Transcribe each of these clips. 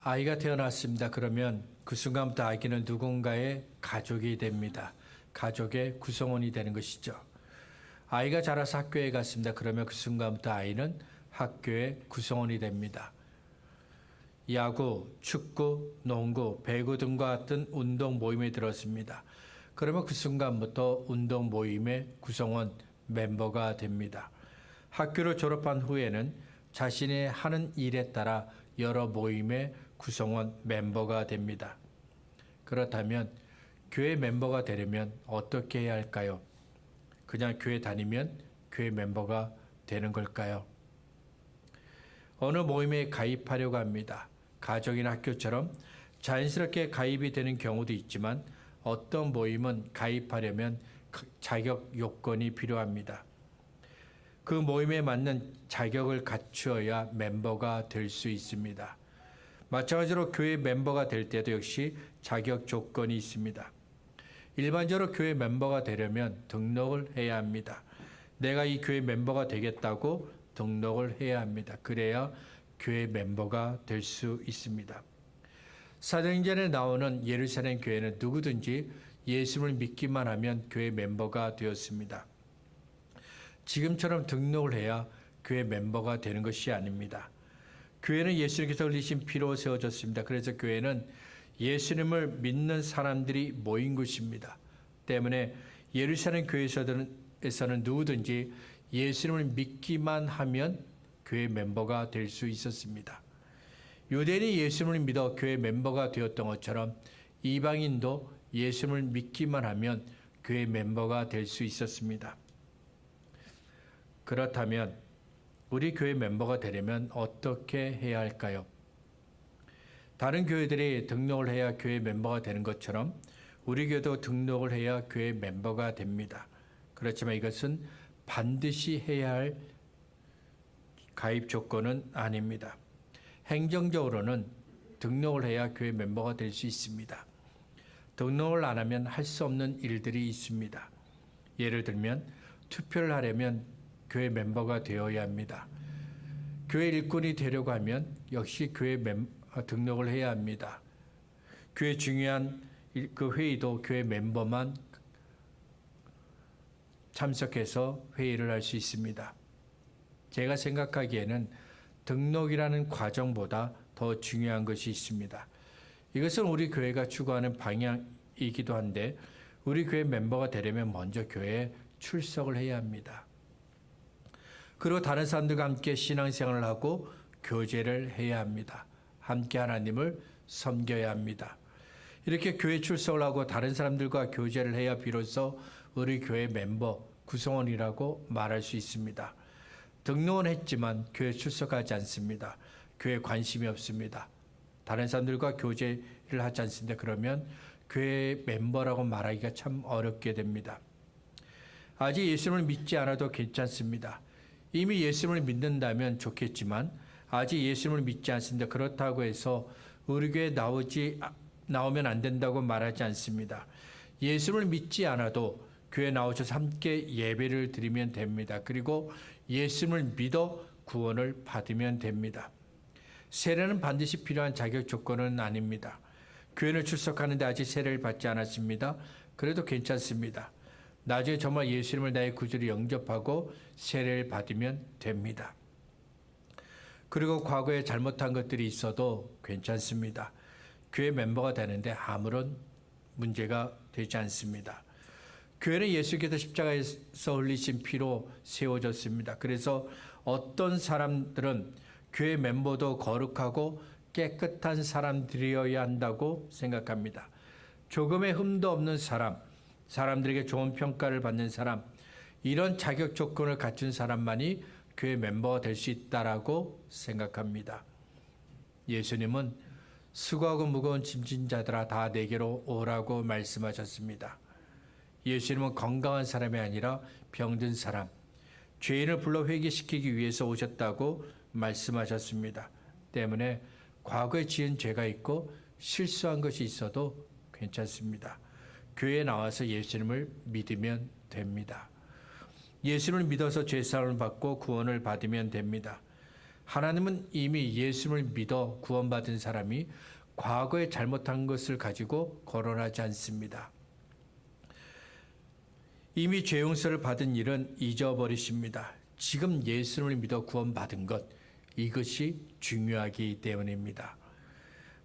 아이가 태어났습니다. 그러면 그 순간부터 아기는 누군가의 가족이 됩니다. 가족의 구성원이 되는 것이죠. 아이가 자라서 학교에 갔습니다. 그러면 그 순간부터 아이는 학교의 구성원이 됩니다. 야구, 축구, 농구, 배구 등과 같은 운동 모임에 들었습니다. 그러면 그 순간부터 운동 모임의 구성원 멤버가 됩니다. 학교를 졸업한 후에는 자신이 하는 일에 따라 여러 모임의 구성원 멤버가 됩니다. 그렇다면 교회 멤버가 되려면 어떻게 해야 할까요? 그냥 교회 다니면 교회 멤버가 되는 걸까요? 어느 모임에 가입하려고 합니다. 가족이나 학교처럼 자연스럽게 가입이 되는 경우도 있지만 어떤 모임은 가입하려면 자격 요건이 필요합니다. 그 모임에 맞는 자격을 갖추어야 멤버가 될 수 있습니다. 마찬가지로 교회 멤버가 될 때도 역시 자격 조건이 있습니다. 일반적으로 교회 멤버가 되려면 등록을 해야 합니다. 내가 이 교회 멤버가 되겠다고 등록을 해야 합니다. 그래야 교회 멤버가 될 수 있습니다. 사도행전에 나오는 예루살렘 교회는 누구든지 예수를 믿기만 하면 교회 멤버가 되었습니다. 지금처럼 등록을 해야 교회 멤버가 되는 것이 아닙니다. 교회는 예수님께서 흘리신 피로 세워졌습니다. 그래서 교회는 예수님을 믿는 사람들이 모인 곳입니다. 때문에 예루살렘 교회에서는 누구든지 예수님을 믿기만 하면 교회 멤버가 될 수 있었습니다. 유대인이 예수님을 믿어 교회 멤버가 되었던 것처럼 이방인도 예수님을 믿기만 하면 교회 멤버가 될 수 있었습니다. 그렇다면 우리 교회 멤버가 되려면 어떻게 해야 할까요? 다른 교회들이 등록을 해야 교회 멤버가 되는 것처럼 우리 교회도 등록을 해야 교회 멤버가 됩니다. 그렇지만 이것은 반드시 해야 할 가입 조건은 아닙니다. 행정적으로는 등록을 해야 교회 멤버가 될 수 있습니다. 등록을 안 하면 할 수 없는 일들이 있습니다. 예를 들면 투표를 하려면 교회 멤버가 되어야 합니다. 교회 일꾼이 되려고 하면 역시 교회 등록을 해야 합니다. 교회 중요한 그 회의도 교회 멤버만 참석해서 회의를 할 수 있습니다. 제가 생각하기에는 등록이라는 과정보다 더 중요한 것이 있습니다. 이것은 우리 교회가 추구하는 방향이기도 한데 우리 교회 멤버가 되려면 먼저 교회에 출석을 해야 합니다. 그리고 다른 사람들과 함께 신앙생활을 하고 교제를 해야 합니다. 함께 하나님을 섬겨야 합니다. 이렇게 교회 출석을 하고 다른 사람들과 교제를 해야 비로소 우리 교회 멤버, 구성원이라고 말할 수 있습니다. 등록은 했지만 교회 출석하지 않습니다. 교회에 관심이 없습니다. 다른 사람들과 교제를 하지 않습니다. 그러면 교회 멤버라고 말하기가 참 어렵게 됩니다. 아직 예수님을 믿지 않아도 괜찮습니다. 이미 예수님을 믿는다면 좋겠지만 아직 예수님을 믿지 않습니다. 그렇다고 해서 우리 교회에 나오면 안 된다고 말하지 않습니다. 예수님을 믿지 않아도 교회에 나오셔서 함께 예배를 드리면 됩니다. 그리고 예수님을 믿어 구원을 받으면 됩니다. 세례는 반드시 필요한 자격 조건은 아닙니다. 교회를 출석하는데 아직 세례를 받지 않았습니다. 그래도 괜찮습니다. 나중에 정말 예수님을 나의 구주로 영접하고 세례를 받으면 됩니다. 그리고 과거에 잘못한 것들이 있어도 괜찮습니다. 교회 멤버가 되는데 아무런 문제가 되지 않습니다. 교회는 예수께서 십자가에서 흘리신 피로 세워졌습니다. 그래서 어떤 사람들은 교회 멤버도 거룩하고 깨끗한 사람들이어야 한다고 생각합니다. 조금의 흠도 없는 사람들에게 좋은 평가를 받는 사람, 이런 자격 조건을 갖춘 사람만이 교회 멤버가 될 수 있다라고 생각합니다. 예수님은 수고하고 무거운 짐진 자들아 다 내게로 오라고 말씀하셨습니다. 예수님은 건강한 사람이 아니라 병든 사람, 죄인을 불러 회개시키기 위해서 오셨다고 말씀하셨습니다. 때문에 과거에 지은 죄가 있고 실수한 것이 있어도 괜찮습니다. 교회에 나와서 예수님을 믿으면 됩니다. 예수님을 믿어서 죄사함을 받고 구원을 받으면 됩니다. 하나님은 이미 예수를 믿어 구원받은 사람이 과거에 잘못한 것을 가지고 거론하지 않습니다. 이미 죄 용서를 받은 일은 잊어버리십니다. 지금 예수를 믿어 구원받은 것, 이것이 중요하기 때문입니다.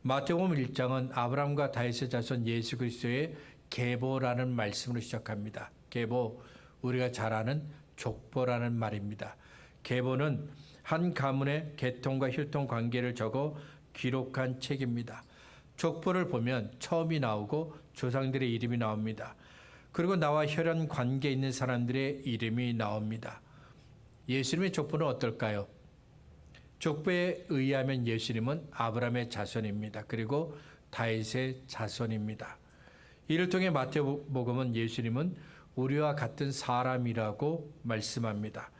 마태복음 1장은 아브라함과 다윗의 자손 예수 그리스도의 계보라는 말씀으로 시작합니다. 계보, 우리가 잘 아는 족보라는 말입니다. 계보는 한 가문의 계통과 혈통 관계를 적어 기록한 책입니다. 족보를 보면 처음이 나오고 조상들의 이름이 나옵니다. 그리고 나와 혈연 관계 있는 사람들의 이름이 나옵니다. 예수님의 족보는 어떨까요? 족보에 의하면 예수님은 아브라함의 자손입니다. 그리고 다윗의 자손입니다. 이를 통해 마태복음은 예수님은 우리와 같은 사람이라고 말씀합니다.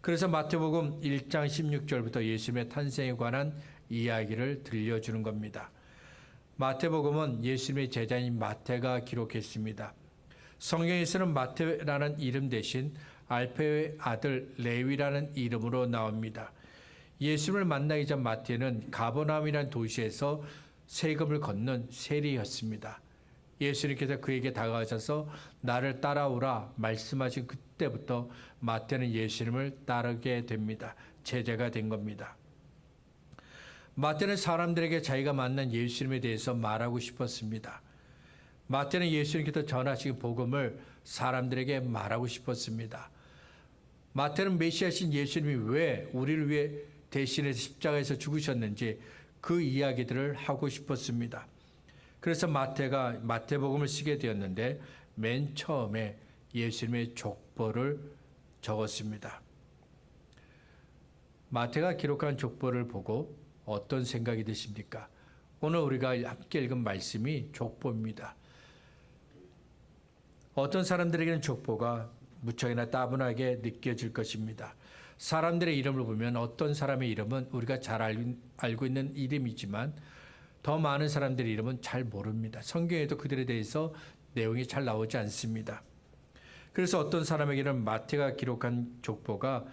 그래서 마태복음 1장 16절부터 예수님의 탄생에 관한 이야기를 들려주는 겁니다. 마태복음은 예수님의 제자인 마태가 기록했습니다. 성경에서는 마태라는 이름 대신 알페의 아들 레위라는 이름으로 나옵니다. 예수님을 만나기 전 마태는 가버나움이라는 도시에서 세금을 걷는 세리였습니다. 예수님께서 그에게 다가가셔서 나를 따라오라 말씀하신 그때부터 마태는 예수님을 따르게 됩니다. 제자가 된 겁니다. 마태는 사람들에게 자기가 만난 예수님에 대해서 말하고 싶었습니다. 마태는 예수님께서 전하신 복음을 사람들에게 말하고 싶었습니다. 마태는 메시아신 예수님이 왜 우리를 위해 대신해서 십자가에서 죽으셨는지 그 이야기들을 하고 싶었습니다. 그래서 마태가 마태복음을 쓰게 되었는데 맨 처음에 예수님의 족보를 적었습니다. 마태가 기록한 족보를 보고 어떤 생각이 드십니까? 오늘 우리가 함께 읽은 말씀이 족보입니다. 어떤 사람들에게는 족보가 무척이나 따분하게 느껴질 것입니다. 사람들의 이름을 보면 어떤 사람의 이름은 우리가 잘 알고 있는 이름이지만 더 많은 사람들의 이름은 잘 모릅니다. 성경에도 그들에 대해서 내용이 잘 나오지 않습니다. 그래서 어떤 사람에게는 마태가 기록한 족보가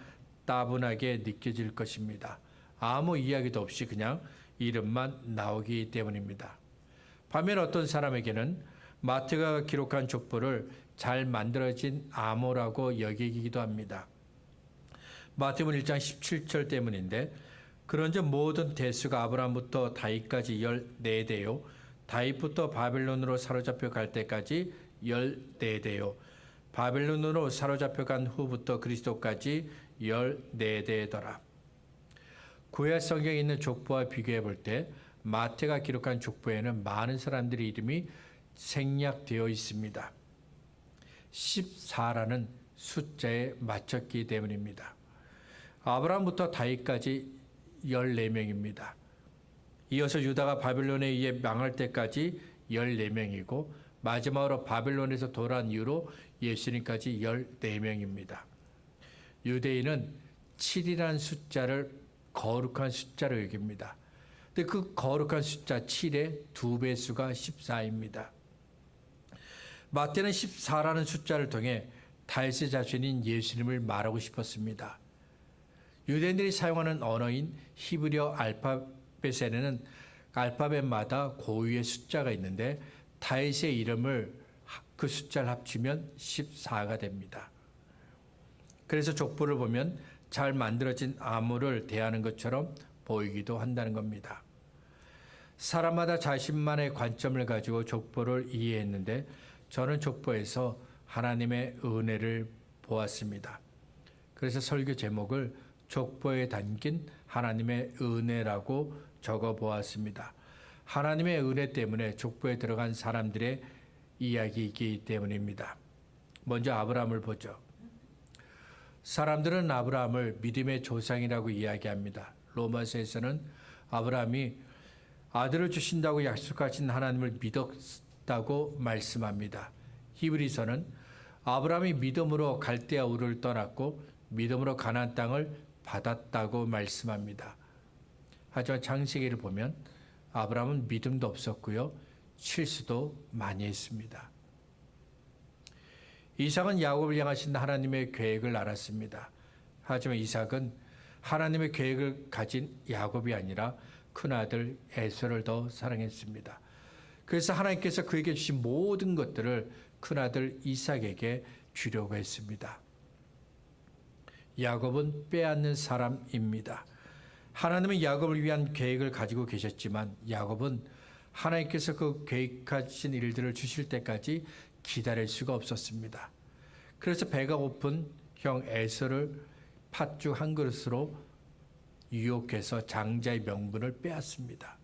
따분하게 느껴질 것입니다. 아무 이야기도 없이 그냥 이름만 나오기 때문입니다. 반면 어떤 사람에게는 마태가 기록한 족보를 잘 만들어진 암호라고 여기기도 합니다. 마태복음 1장 17절 때문인데 그런즉 모든 대수가 아브라함부터 다윗까지 14대요 다윗부터 바벨론으로 사로잡혀 갈 때까지 14대요 바벨론으로 사로잡혀 간 후부터 그리스도까지 14대더라. 구약 성경에 있는 족보와 비교해 볼 때 마태가 기록한 족보에는 많은 사람들의 이름이 생략되어 있습니다. 14라는 숫자에 맞췄기 때문입니다. 아브라함부터 다윗까지 14명입니다. 이어서 유다가 바벨론에 의해 망할 때까지 14명이고 마지막으로 바벨론에서 돌아온 이후로 예수님까지 14명입니다. 유대인은 7이라는 숫자를 거룩한 숫자로 여깁니다. 근데 그 거룩한 숫자 7의 2배수가 14입니다. 마태는 14라는 숫자를 통해 다윗의 자손인 예수님을 말하고 싶었습니다. 유대인들이 사용하는 언어인 히브리어 알파벳에는 알파벳마다 고유의 숫자가 있는데 다윗의 이름을 그 숫자를 합치면 14가 됩니다. 그래서 족보를 보면 잘 만들어진 암호를 대하는 것처럼 보이기도 한다는 겁니다. 사람마다 자신만의 관점을 가지고 족보를 이해했는데 저는 족보에서 하나님의 은혜를 보았습니다. 그래서 설교 제목을 족보에 담긴 하나님의 은혜라고 적어 보았습니다. 하나님의 은혜 때문에 족보에 들어간 사람들의 이야기이기 때문입니다. 먼저 아브라함을 보죠. 사람들은 아브라함을 믿음의 조상이라고 이야기합니다. 로마서에서는 아브라함이 아들을 주신다고 약속하신 하나님을 믿었다고 말씀합니다. 히브리서는 아브라함이 믿음으로 갈대아 우르를 떠났고 믿음으로 가나안 땅을 받았다고 말씀합니다. 하지만 창세기를 보면 아브라함은 믿음도 없었고요. 실수도 많이 했습니다. 이삭은 야곱을 향하신 하나님의 계획을 알았습니다. 하지만 이삭은 하나님의 계획을 가진 야곱이 아니라 큰아들 에서를 더 사랑했습니다. 그래서 하나님께서 그에게 주신 모든 것들을 큰아들 이삭에게 주려고 했습니다. 야곱은 빼앗는 사람입니다. 하나님은 야곱을 위한 계획을 가지고 계셨지만 야곱은 하나님께서 그 계획하신 일들을 주실 때까지 기다릴 수가 없었습니다. 그래서 배가 고픈 형 에서를 팥죽 한 그릇으로 유혹해서 장자의 명분을 빼앗습니다.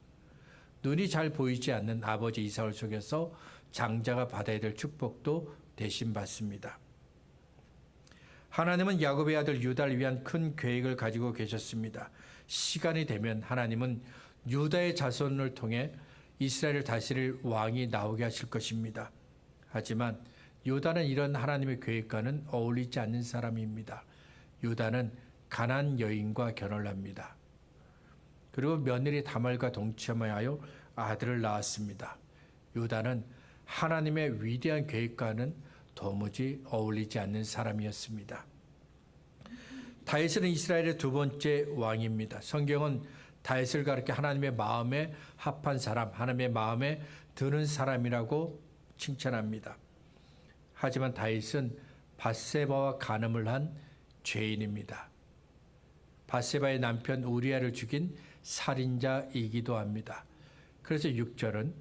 눈이 잘 보이지 않는 아버지 이삭을 속여서 장자가 받아야 될 축복도 대신 받습니다. 하나님은 야곱의 아들 유다를 위한 큰 계획을 가지고 계셨습니다. 시간이 되면 하나님은 유다의 자손을 통해 이스라엘을 다스릴 왕이 나오게 하실 것입니다. 하지만 유다는 이런 하나님의 계획과는 어울리지 않는 사람입니다. 유다는 가나안 여인과 결혼을 합니다. 그리고 며느리 다말과 동침하여 아들을 낳았습니다. 유다는 하나님의 위대한 계획과는 도무지 어울리지 않는 사람이었습니다. 다윗은 이스라엘의 두 번째 왕입니다. 성경은 다윗을 가리켜 하나님의 마음에 합한 사람, 하나님의 마음에 드는 사람이라고 칭찬합니다. 하지만 다윗은 밧세바와 간음을 한 죄인입니다. 밧세바의 남편 우리아를 죽인 살인자이기도 합니다. 그래서 6절은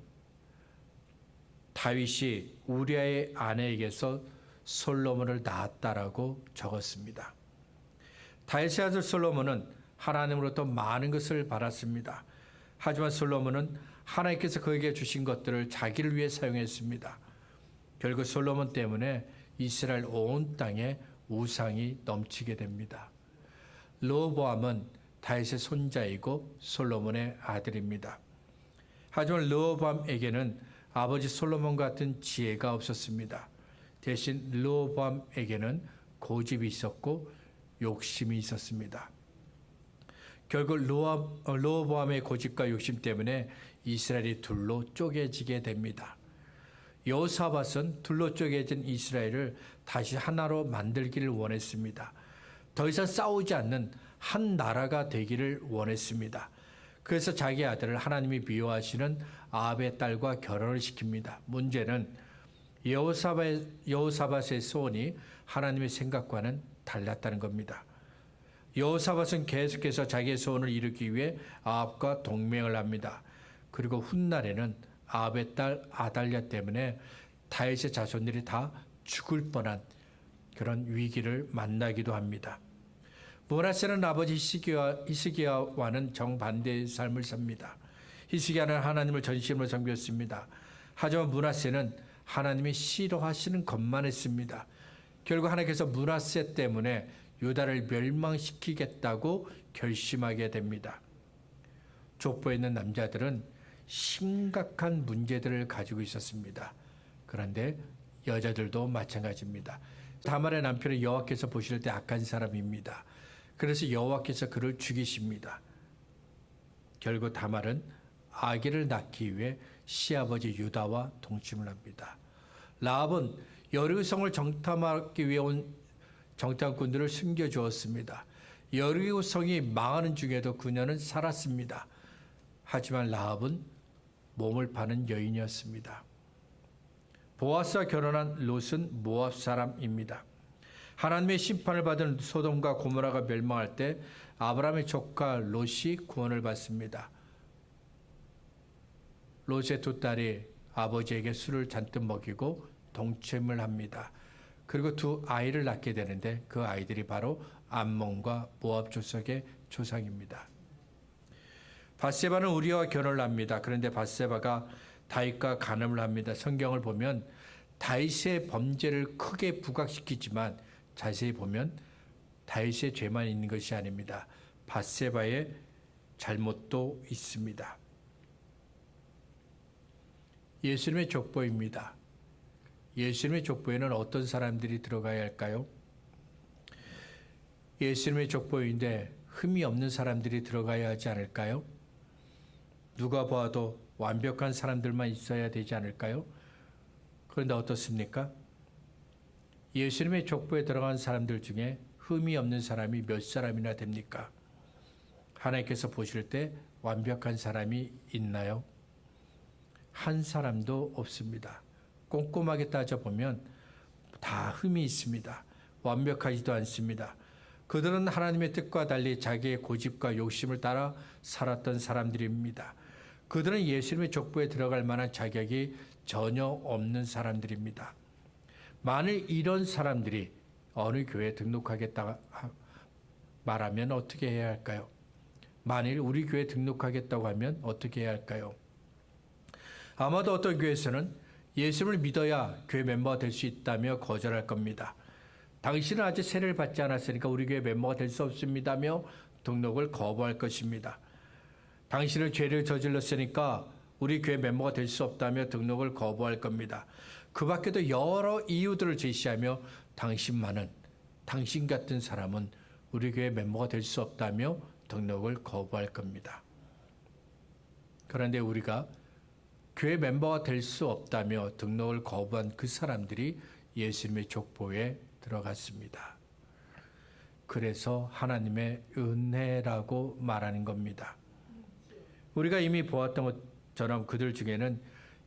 다윗이 우리아의 아내에게서 솔로몬을 낳았다라고 적었습니다. 다윗의 아들 솔로몬은 하나님으로부터 많은 것을 받았습니다. 하지만 솔로몬은 하나님께서 그에게 주신 것들을 자기를 위해 사용했습니다. 결국 솔로몬 때문에 이스라엘 온 땅에 우상이 넘치게 됩니다. 르호보암은 다윗의 손자이고 솔로몬의 아들입니다. 하지만 르호보암에게는 아버지 솔로몬 같은 지혜가 없었습니다. 대신 르호보암에게는 고집이 있었고 욕심이 있었습니다. 결국 르호보암의 고집과 욕심 때문에 이스라엘이 둘로 쪼개지게 됩니다. 여호사밧은 둘로 쪼개진 이스라엘을 다시 하나로 만들기를 원했습니다. 더 이상 싸우지 않는 한 나라가 되기를 원했습니다. 그래서 자기 아들을 하나님이 미워하시는 아합의 딸과 결혼을 시킵니다. 문제는 여호사밧의 소원이 하나님의 생각과는 달랐다는 겁니다. 여호사밧은 계속해서 자기의 소원을 이루기 위해 아합과 동맹을 합니다. 그리고 훗날에는 아합의 딸 아달랴 때문에 다윗의 자손들이 다 죽을 뻔한 그런 위기를 만나기도 합니다. 므낫세는 아버지 히스기야와는 정반대의 삶을 삽니다. 히스기야는 하나님을 전심으로 섬겼습니다. 하지만 므낫세는 하나님이 싫어하시는 것만 했습니다. 결국 하나님께서 므낫세 때문에 유다를 멸망시키겠다고 결심하게 됩니다. 족보에 있는 남자들은 심각한 문제들을 가지고 있었습니다. 그런데 여자들도 마찬가지입니다. 다말의 남편은 여호와께서 보실 때 악한 사람입니다. 그래서 여호와께서 그를 죽이십니다. 결국 다말은 아기를 낳기 위해 시아버지 유다와 동침을 합니다. 라합은 여리고성을 정탐하기 위해 온 정탐꾼들을 숨겨주었습니다. 여리고성이 망하는 중에도 그녀는 살았습니다. 하지만 라합은 몸을 파는 여인이었습니다. 보아스와 결혼한 롯은 모압 사람입니다. 하나님의 심판을 받은 소돔과 고모라가 멸망할 때 아브라함의 조카 롯이 구원을 받습니다. 롯의 두 딸이 아버지에게 술을 잔뜩 먹이고 동침을 합니다. 그리고 두 아이를 낳게 되는데 그 아이들이 바로 암몬과 모압 족속의 조상입니다. 밧세바는 우리아와 결혼을 합니다. 그런데 밧세바가 다윗과 간음을 합니다. 성경을 보면 다윗의 범죄를 크게 부각시키지만 자세히 보면 다윗의 죄만 있는 것이 아닙니다. 밧세바의 잘못도 있습니다. 예수님의 족보입니다. 예수님의 족보에는 어떤 사람들이 들어가야 할까요? 예수님의 족보인데 흠이 없는 사람들이 들어가야 하지 않을까요? 누가 봐도 완벽한 사람들만 있어야 되지 않을까요? 그런데 어떻습니까? 예수님의 족보에 들어간 사람들 중에 흠이 없는 사람이 몇 사람이나 됩니까? 하나님께서 보실 때 완벽한 사람이 있나요? 한 사람도 없습니다. 꼼꼼하게 따져보면 다 흠이 있습니다. 완벽하지도 않습니다. 그들은 하나님의 뜻과 달리 자기의 고집과 욕심을 따라 살았던 사람들입니다. 그들은 예수님의 족보에 들어갈 만한 자격이 전혀 없는 사람들입니다. 만일 이런 사람들이 어느 교회에 등록하겠다 말하면 어떻게 해야 할까요? 만일 우리 교회에 등록하겠다고 하면 어떻게 해야 할까요? 아마도 어떤 교회에서는 예수를 믿어야 교회 멤버가 될 수 있다며 거절할 겁니다. 당신은 아직 세례를 받지 않았으니까 우리 교회 멤버가 될 수 없습니다며 등록을 거부할 것입니다. 당신은 죄를 저질렀으니까 우리 교회 멤버가 될 수 없다며 등록을 거부할 겁니다. 그 밖에도 여러 이유들을 제시하며 당신 같은 사람은 우리 교회 멤버가 될 수 없다며 등록을 거부할 겁니다. 그런데 우리가 교회 멤버가 될 수 없다며 등록을 거부한 그 사람들이 예수님의 족보에 들어갔습니다. 그래서 하나님의 은혜라고 말하는 겁니다. 우리가 이미 보았던 것처럼 그들 중에는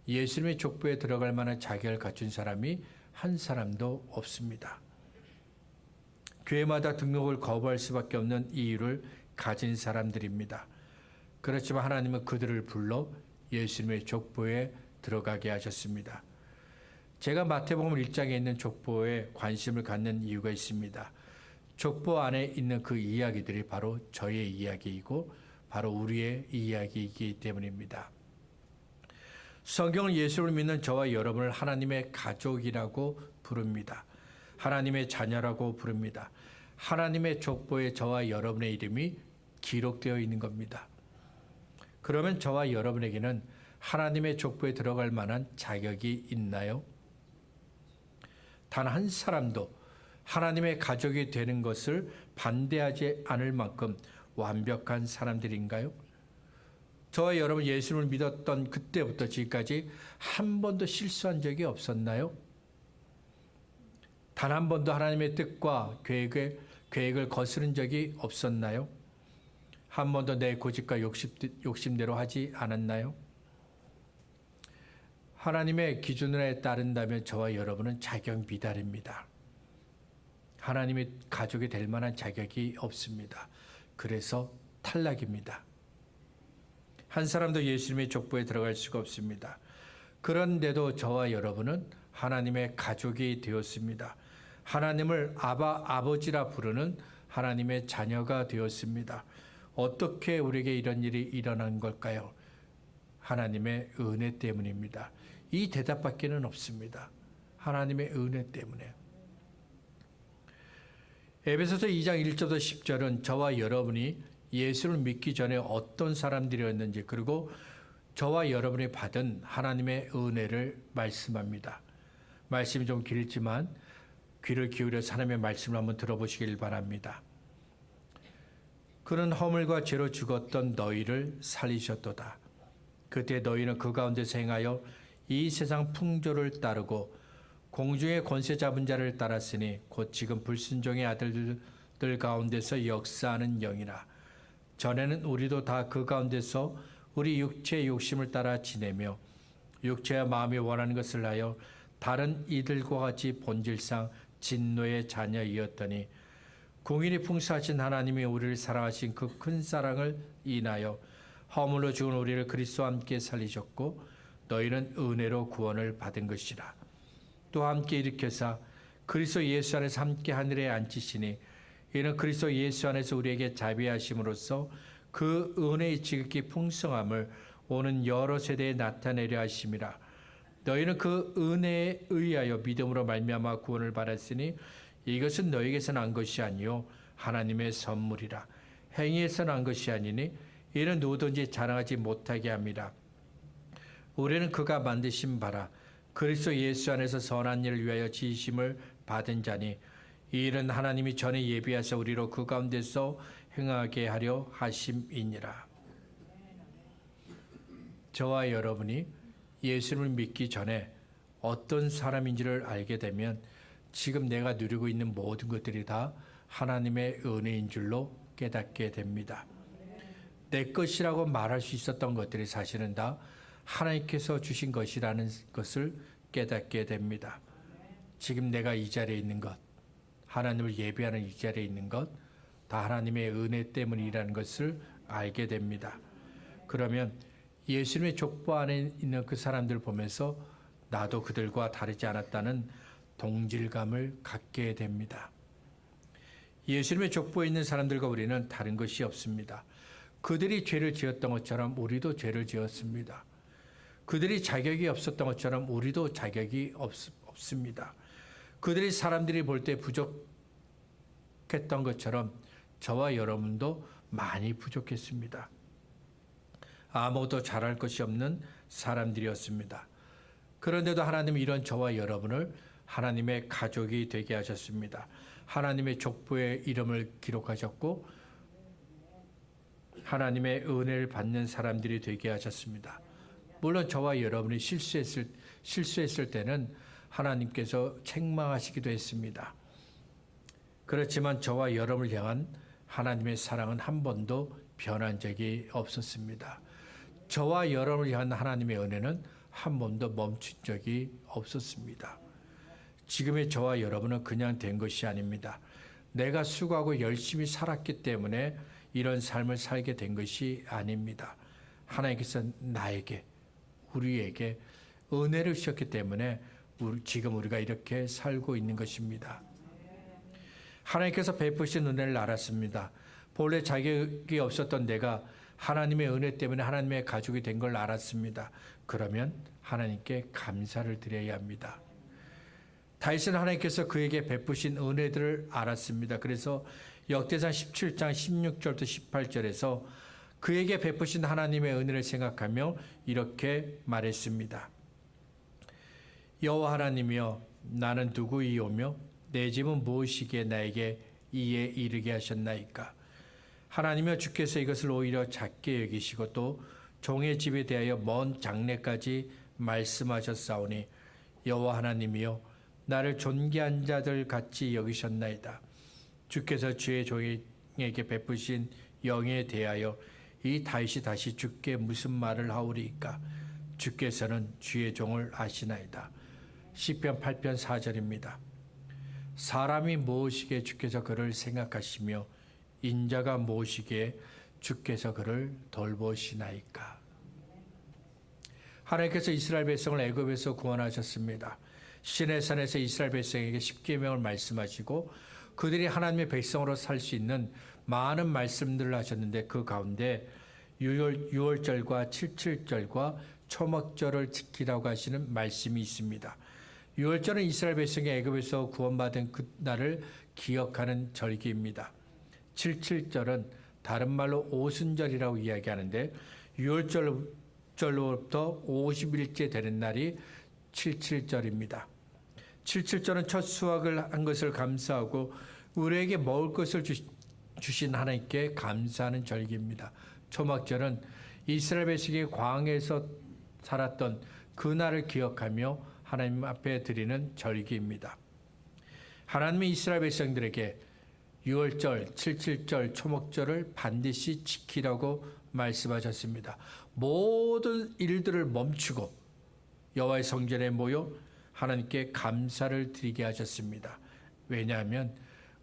예수님의 족보에 들어갈 만한 자격을 갖춘 사람이 한 사람도 없습니다. 교회마다 등록을 거부할 수밖에 없는 이유를 가진 사람들입니다. 그렇지만 하나님은 그들을 불러 예수님의 족보에 들어가게 하셨습니다. 제가 마태복음 1장에 있는 족보에 관심을 갖는 이유가 있습니다. 족보 안에 있는 그 이야기들이 바로 저의 이야기이고 바로 우리의 이야기이기 때문입니다. 성경은 예수를 믿는 저와 여러분을 하나님의 가족이라고 부릅니다. 하나님의 자녀라고 부릅니다. 하나님의 족보에 저와 여러분의 이름이 기록되어 있는 겁니다. 그러면 저와 여러분에게는 하나님의 족보에 들어갈 만한 자격이 있나요? 단 한 사람도 하나님의 가족이 되는 것을 반대하지 않을 만큼 완벽한 사람들인가요? 저와 여러분 예수를 믿었던 그때부터 지금까지 한 번도 실수한 적이 없었나요? 단 한 번도 하나님의 뜻과 계획을 거스른 적이 없었나요? 한 번도 내 고집과 욕심대로 하지 않았나요? 하나님의 기준에 따른다면 저와 여러분은 자격 미달입니다. 하나님의 가족이 될 만한 자격이 없습니다. 그래서 탈락입니다. 한 사람도 예수님의 족보에 들어갈 수가 없습니다. 그런데도 저와 여러분은 하나님의 가족이 되었습니다. 하나님을 아버지라 부르는 하나님의 자녀가 되었습니다. 어떻게 우리에게 이런 일이 일어난 걸까요? 하나님의 은혜 때문입니다. 이 대답밖에는 없습니다. 하나님의 은혜 때문에. 에베소서 2장 1절부터 10절은 저와 여러분이 예수를 믿기 전에 어떤 사람들이었는지 그리고 저와 여러분이 받은 하나님의 은혜를 말씀합니다. 말씀이 좀 길지만 귀를 기울여서 하나님의 말씀을 한번 들어보시길 바랍니다. 그는 허물과 죄로 죽었던 너희를 살리셨도다. 그때 너희는 그 가운데서 행하여 이 세상 풍조를 따르고 공중의 권세 잡은 자를 따랐으니 곧 지금 불순종의 아들들 가운데서 역사하는 영이라. 전에는 우리도 다 그 가운데서 우리 육체의 욕심을 따라 지내며 육체와 마음이 원하는 것을 하여 다른 이들과 같이 본질상 진노의 자녀이었더니 공인이 풍성하신 하나님이 우리를 사랑하신 그 큰 사랑을 인하여 허물로 죽은 우리를 그리스도와 함께 살리셨고 너희는 은혜로 구원을 받은 것이라. 또 함께 일으켜사 그리스도 예수 안에서 함께 하늘에 앉히시니 이는 그리스도 예수 안에서 우리에게 자비하심으로써 그 은혜의 지극히 풍성함을 오는 여러 세대에 나타내려 하심이라. 너희는 그 은혜에 의하여 믿음으로 말미암아 구원을 받았으니 이것은 너희에게서 난 것이 아니요 하나님의 선물이라. 행위에서 난 것이 아니니 이는 누구든지 자랑하지 못하게 합니다. 우리는 그가 만드신 바라 그리스도 예수 안에서 선한 일을 위하여 지으심을 받은 자니 이 일은 하나님이 전에 예비하사 우리로 그 가운데서 행하게 하려 하심이니라. 저와 여러분이 예수를 믿기 전에 어떤 사람인지를 알게 되면 지금 내가 누리고 있는 모든 것들이 다 하나님의 은혜인 줄로 깨닫게 됩니다. 내 것이라고 말할 수 있었던 것들이 사실은 다 하나님께서 주신 것이라는 것을 깨닫게 됩니다. 지금 내가 이 자리에 있는 것, 하나님을 예배하는 이 자리에 있는 것, 다 하나님의 은혜 때문이라는 것을 알게 됩니다. 그러면 예수님의 족보 안에 있는 그 사람들을 보면서 나도 그들과 다르지 않았다는 동질감을 갖게 됩니다. 예수님의 족보에 있는 사람들과 우리는 다른 것이 없습니다. 그들이 죄를 지었던 것처럼 우리도 죄를 지었습니다. 그들이 자격이 없었던 것처럼 우리도 자격이 없습니다. 그들이 사람들이 볼 때 부족했던 것처럼 저와 여러분도 많이 부족했습니다. 아무것도 잘할 것이 없는 사람들이었습니다. 그런데도 하나님은 이런 저와 여러분을 하나님의 가족이 되게 하셨습니다. 하나님의 족보에 이름을 기록하셨고 하나님의 은혜를 받는 사람들이 되게 하셨습니다. 물론 저와 여러분이 실수했을 때는 하나님께서 책망하시기도 했습니다. 그렇지만 저와 여러분을 향한 하나님의 사랑은 한 번도 변한 적이 없었습니다. 저와 여러분을 향한 하나님의 은혜는 한 번도 멈춘 적이 없었습니다. 지금의 저와 여러분은 그냥 된 것이 아닙니다. 내가 수고하고 열심히 살았기 때문에 이런 삶을 살게 된 것이 아닙니다. 하나님께서 나에게, 우리에게 은혜를 주셨기 때문에 지금 우리가 이렇게 살고 있는 것입니다. 하나님께서 베푸신 은혜를 알았습니다. 본래 자격이 없었던 내가 하나님의 은혜 때문에 하나님의 가족이 된 걸 알았습니다. 그러면 하나님께 감사를 드려야 합니다. 다윗은 하나님께서 그에게 베푸신 은혜들을 알았습니다. 그래서 역대상 17장 16절부터 18절에서 그에게 베푸신 하나님의 은혜를 생각하며 이렇게 말했습니다. 여호와 하나님이여, 나는 누구이오며 내 집은 무엇이기에 나에게 이에 이르게 하셨나이까. 하나님이여, 주께서 이것을 오히려 작게 여기시고 또 종의 집에 대하여 먼 장래까지 말씀하셨사오니 여호와 하나님이여, 나를 존귀한 자들 같이 여기셨나이다. 주께서 주의 종에게 베푸신 영에 대하여 이 다윗이 다시 주께 무슨 말을 하오리이까. 주께서는 주의 종을 아시나이다. 시편 8편 4절입니다. 사람이 무엇이기에 주께서 그를 생각하시며 인자가 무엇이기에 주께서 그를 돌보시나이까. 하나님께서 이스라엘 백성을 애굽에서 구원하셨습니다. 시내산에서 이스라엘 백성에게 십계명을 말씀하시고 그들이 하나님의 백성으로 살 수 있는 많은 말씀들을 하셨는데 그 가운데 유월절과 칠칠절과 초막절을 지키라고 하시는 말씀이 있습니다. 유월절은 이스라엘 백성이 애굽에서 구원받은 그날을 기억하는 절기입니다. 칠칠절은 다른 말로 오순절이라고 이야기하는데 유월절로부터 50일째 되는 날이 칠칠절입니다. 칠칠절은 첫 수확을 한 것을 감사하고 우리에게 먹을 것을 주신 하나님께 감사하는 절기입니다. 초막절은 이스라엘 백성이 광야에서 살았던 그날을 기억하며 하나님 앞에 드리는 절기입니다. 하나님이 이스라엘 백성들에게 유월절, 칠칠절, 초막절을 반드시 지키라고 말씀하셨습니다. 모든 일들을 멈추고 여호와의 성전에 모여 하나님께 감사를 드리게 하셨습니다. 왜냐하면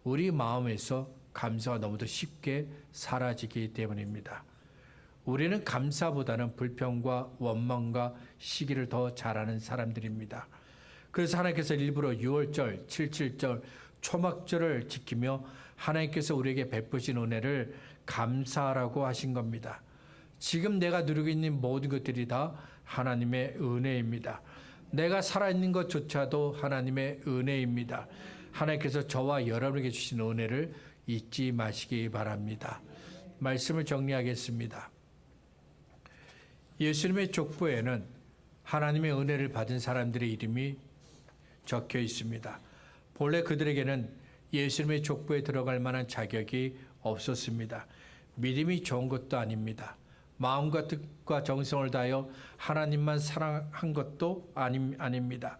우리 마음에서 감사가 너무도 쉽게 사라지기 때문입니다. 우리는 감사보다는 불평과 원망과 시기를 더 잘하는 사람들입니다. 그래서 하나님께서 일부러 유월절, 칠칠절, 초막절을 지키며 하나님께서 우리에게 베푸신 은혜를 감사하라고 하신 겁니다. 지금 내가 누리고 있는 모든 것들이 다 하나님의 은혜입니다. 내가 살아있는 것조차도 하나님의 은혜입니다. 하나님께서 저와 여러분에게 주신 은혜를 잊지 마시기 바랍니다. 말씀을 정리하겠습니다. 예수님의 족보에는 하나님의 은혜를 받은 사람들의 이름이 적혀 있습니다. 본래 그들에게는 예수님의 족보에 들어갈 만한 자격이 없었습니다. 믿음이 좋은 것도 아닙니다. 마음과 뜻과 정성을 다하여 하나님만 사랑한 것도 아닙니다.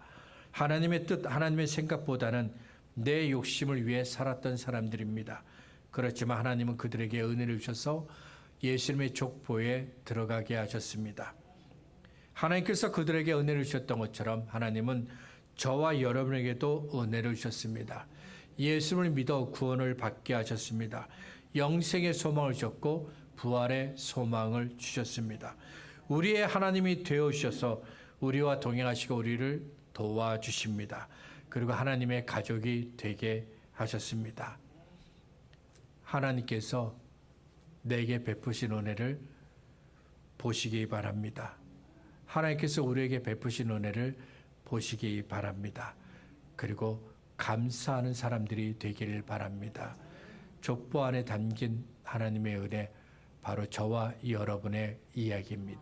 하나님의 뜻, 하나님의 생각보다는 내 욕심을 위해 살았던 사람들입니다. 그렇지만 하나님은 그들에게 은혜를 주셔서 예수님의 족보에 들어가게 하셨습니다. 하나님께서 그들에게 은혜를 주셨던 것처럼 하나님은 저와 여러분에게도 은혜를 주셨습니다. 예수를 믿어 구원을 받게 하셨습니다. 영생의 소망을 주셨고 부활의 소망을 주셨습니다. 우리의 하나님이 되어주셔서 우리와 동행하시고 우리를 도와주십니다. 그리고 하나님의 가족이 되게 하셨습니다. 하나님께서 내게 베푸신 은혜를 보시기 바랍니다. 하나님께서 우리에게 베푸신 은혜를 보시기 바랍니다. 그리고 감사하는 사람들이 되기를 바랍니다. 족보 안에 담긴 하나님의 은혜, 바로 저와 여러분의 이야기입니다.